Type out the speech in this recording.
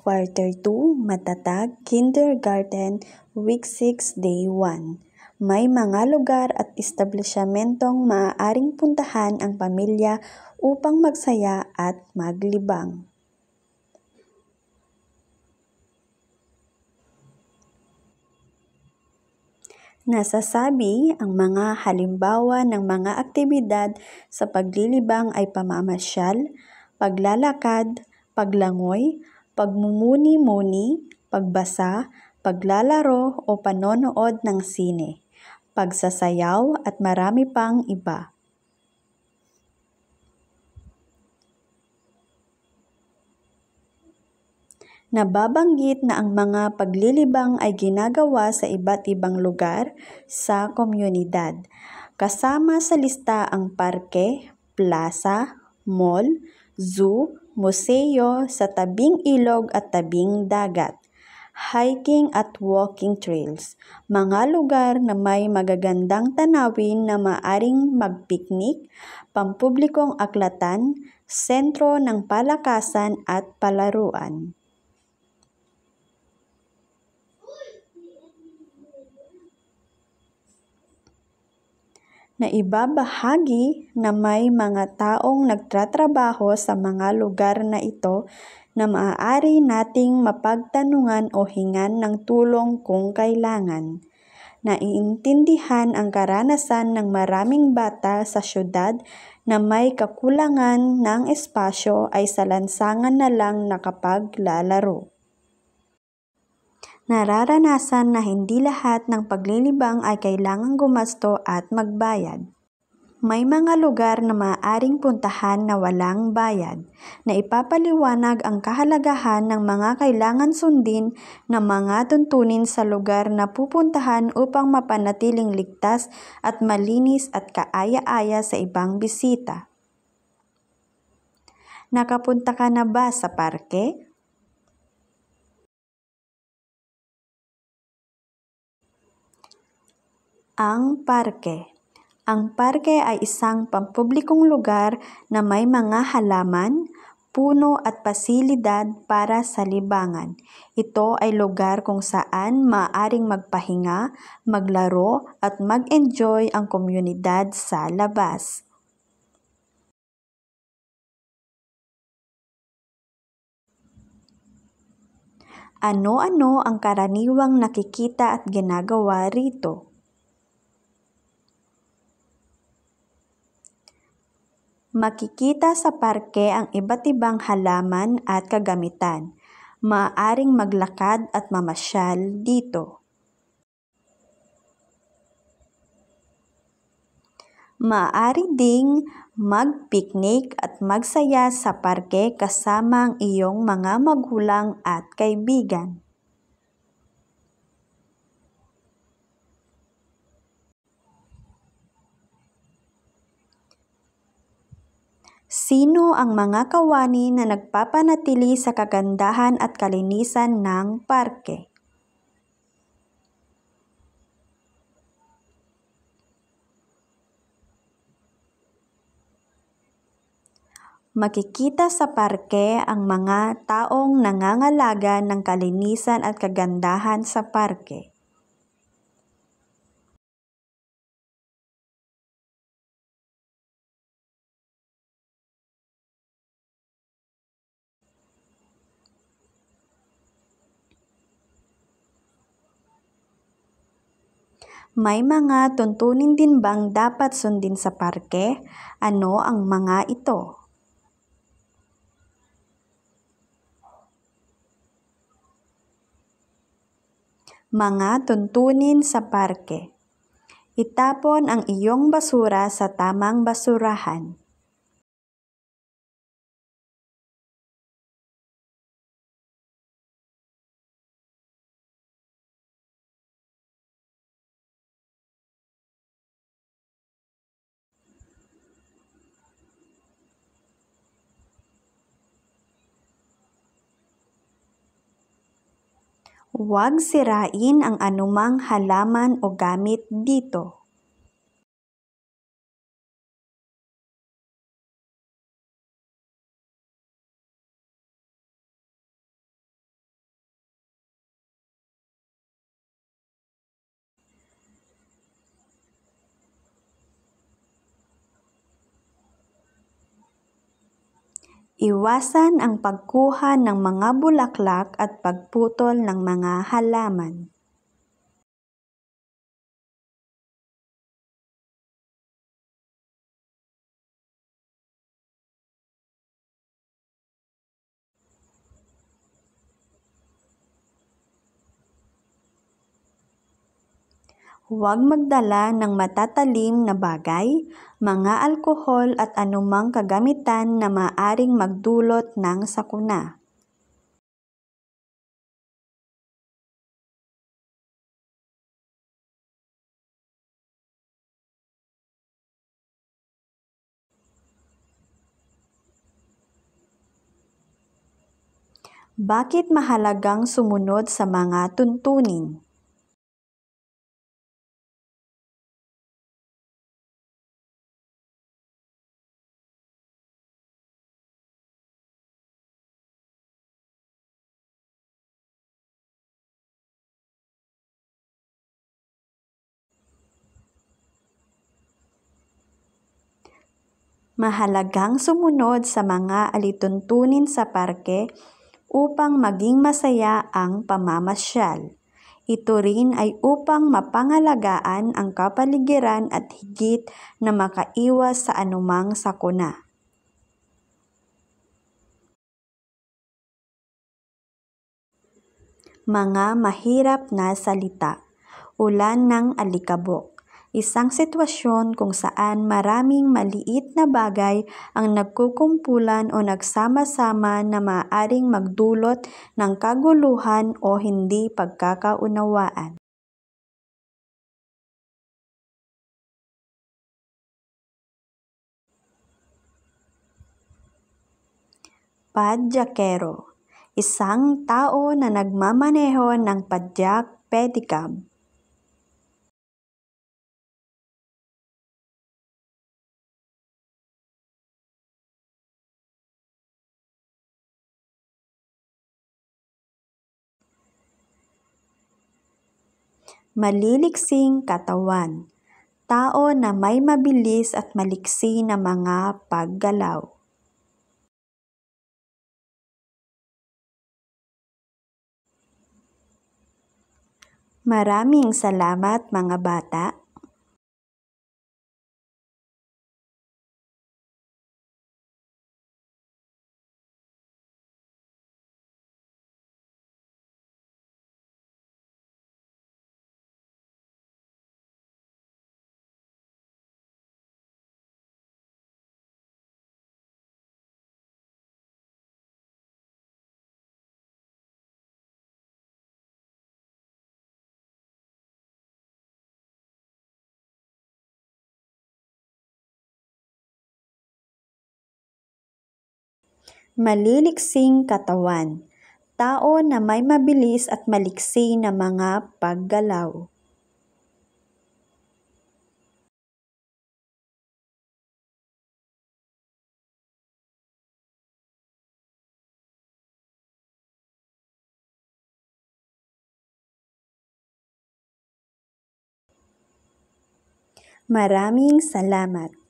Quarter 2, Matatag, Kindergarten, Week 6, Day 1. May mga lugar at establishmentong maaaring puntahan ang pamilya upang magsaya at maglibang. Nasasabi ang mga halimbawa ng mga aktibidad sa paglilibang ay pamamasyal, paglalakad, paglangoy, pagmumuni-muni, pagbasa, paglalaro o panonood ng sine, pagsasayaw at marami pang iba. Nababanggit na ang mga paglilibang ay ginagawa sa iba't ibang lugar sa komunidad. Kasama sa lista ang parke, plaza, mall, zoo, museo sa tabing ilog at tabing dagat, hiking at walking trails, mga lugar na may magagandang tanawin na maaring magpiknik, pampublikong aklatan, sentro ng palakasan at palaruan. Naibabahagi na may mga taong nagtatrabaho sa mga lugar na ito na maaari nating mapagtanungan o hingan ng tulong kung kailangan. Naiintindihan ang karanasan ng maraming bata sa syudad na may kakulangan ng espasyo ay sa lansangan na lang nakapaglalaro. Nararanasan na hindi lahat ng paglilibang ay kailangang gumasto at magbayad. May mga lugar na maaaring puntahan na walang bayad, na ipapaliwanag ang kahalagahan ng mga kailangan sundin na mga tuntunin sa lugar na pupuntahan upang mapanatiling ligtas at malinis at kaaya-aya sa ibang bisita. Nakapunta ka na ba sa parke? Ang parke. Ang parke ay isang pampublikong lugar na may mga halaman, puno at pasilidad para sa libangan. Ito ay lugar kung saan maaaring magpahinga, maglaro at mag-enjoy ang komunidad sa labas. Ano-ano ang karaniwang nakikita at ginagawa rito? Makikita sa parke ang iba't ibang halaman at kagamitan. Maaaring maglakad at mamasyal dito. Maaari ding mag-picnic at magsaya sa parke kasama ang iyong mga magulang at kaibigan. Sino ang mga kawani na nagpapanatili sa kagandahan at kalinisan ng parke? Makikita sa parke ang mga taong nangangalaga ng kalinisan at kagandahan sa parke. May mga tuntunin din bang dapat sundin sa parke? Ano ang mga ito? Mga tuntunin sa parke. Itapon ang iyong basura sa tamang basurahan. Huwag sirain ang anumang halaman o gamit dito. Iwasan ang pagkuha ng mga bulaklak at pagputol ng mga halaman. Huwag magdala ng matatalim na bagay, mga alkohol at anumang kagamitan na maaaring magdulot ng sakuna. Bakit mahalagang sumunod sa mga tuntunin? Mahalagang sumunod sa mga alituntunin sa parke upang maging masaya ang pamamasyal. Ito rin ay upang mapangalagaan ang kapaligiran at higit na makaiwas sa anumang sakuna. Mga mahirap na salita. Ulan ng alikabok. Isang sitwasyon kung saan maraming maliit na bagay ang nagkukumpulan o nagsama-sama na maaaring magdulot ng kaguluhan o hindi pagkakaunawaan. Padyakero. Isang tao na nagmamaneho ng padyak pedicab. Maliliksing katawan. Tao na may mabilis at maliksi na mga paggalaw. Maraming salamat mga bata. Maliliksing katawan. Tao na may mabilis at maliksi na mga paggalaw. Maraming salamat.